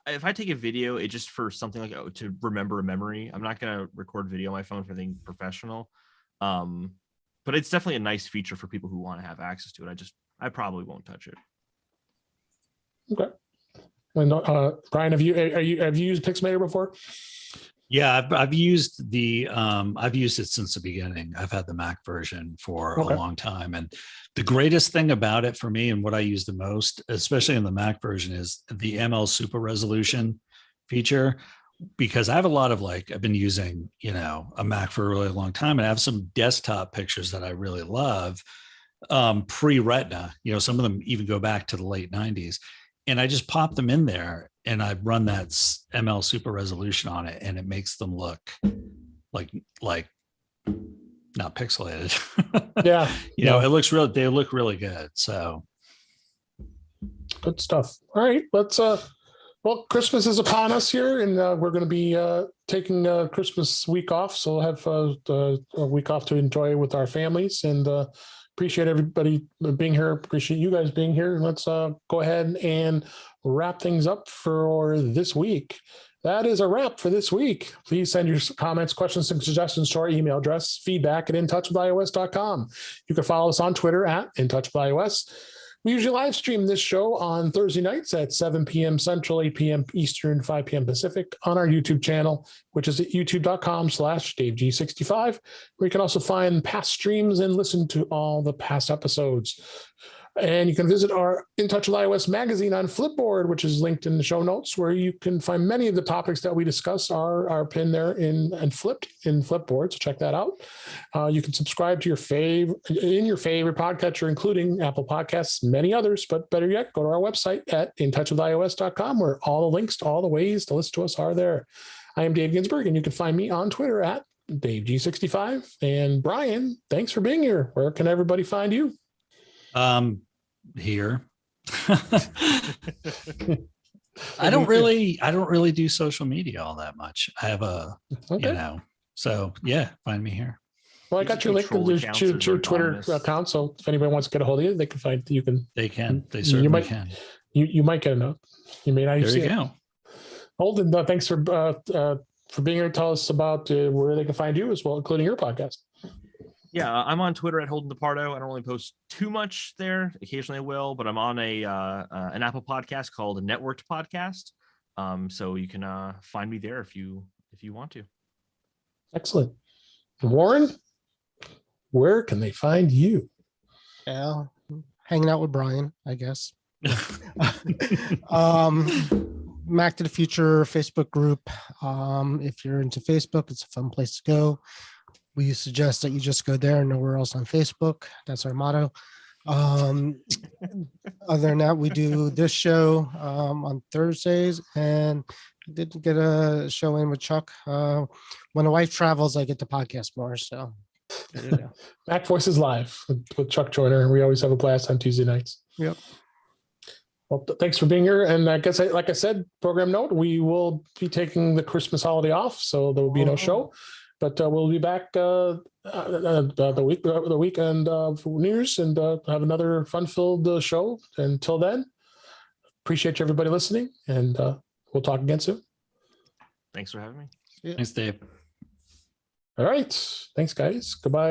if I take a video, it just for something like to remember a memory. I'm not going to record video on my phone for anything professional. But it's definitely a nice feature for people who want to have access to it. I probably won't touch it. Okay. And Brian, have you used Pixelmator before? Yeah, I've used I've used it since the beginning. I've had the Mac version for a long time, and the greatest thing about it for me, and what I use the most, especially in the Mac version, is the ML Super Resolution feature. Because I have a lot of I've been using a Mac for a really long time, and I have some desktop pictures that I really love, pre-Retina. Some of them even go back to the late '90s. And I just pop them in there and I run that ML Super Resolution on it, and it makes them look like not pixelated. Yeah. It looks real. They look really good. So good stuff. All right. Let's well, Christmas is upon us here, and we're going to be taking Christmas week off. So we'll have a week off to enjoy with our families, and appreciate everybody being here. Appreciate you guys being here. Let's go ahead and wrap things up for this week. That is a wrap for this week. Please send your comments, questions, and suggestions to our email address, feedback@intouchwithios.com. You can follow us on Twitter @intouchwithios. We usually live stream this show on Thursday nights at 7 p.m. Central, 8 p.m. Eastern, 5 p.m. Pacific on our YouTube channel, which is at youtube.com/DaveG65, where you can also find past streams and listen to all the past episodes. And you can visit our In Touch with iOS magazine on Flipboard, which is linked in the show notes, where you can find many of the topics that we discuss are pinned there and flipped in Flipboard. So check that out. You can subscribe to your favorite podcatcher, including Apple Podcasts, many others. But better yet, go to our website at intouchwithios.com, where all the links to all the ways to listen to us are there. I am Dave Ginsburg, and you can find me on Twitter at DaveG65. And Brian, thanks for being here. Where can everybody find you? Here. I don't really do social media all that much. I have so yeah, find me here. Well, I got your link to your Twitter account, so if anybody wants to get a hold of you, they can find you can. They can. They certainly can. You might get a note. You may not. There you go. Holden, thanks for being here to tell us about where they can find you as well, including your podcast. Yeah, I'm on Twitter at Holden DePardo. I don't really post too much there. Occasionally I will, but I'm on an Apple podcast called a Networked Podcast. So you can find me there if you want to. Excellent. Warren? where can they find you? Yeah, hanging out with Brian, I guess. Mac to the Future Facebook group. If you're into Facebook, it's a fun place to go. We suggest that you just go there and nowhere else on Facebook. That's our motto. Other than that, we do this show on Thursdays, and I did get a show in with Chuck. When the wife travels, I get to podcast more. So there you go. Mac Voices Live with Chuck Joyner. We always have a blast on Tuesday nights. Yep. Well, thanks for being here. And I guess, like I said, program note, we will be taking the Christmas holiday off, so there will be no show. But we'll be back the weekend of New Year's and have another fun-filled show. Until then, appreciate you everybody listening, and we'll talk again soon. Thanks for having me. Thanks, Dave. All right. Thanks, guys. Goodbye.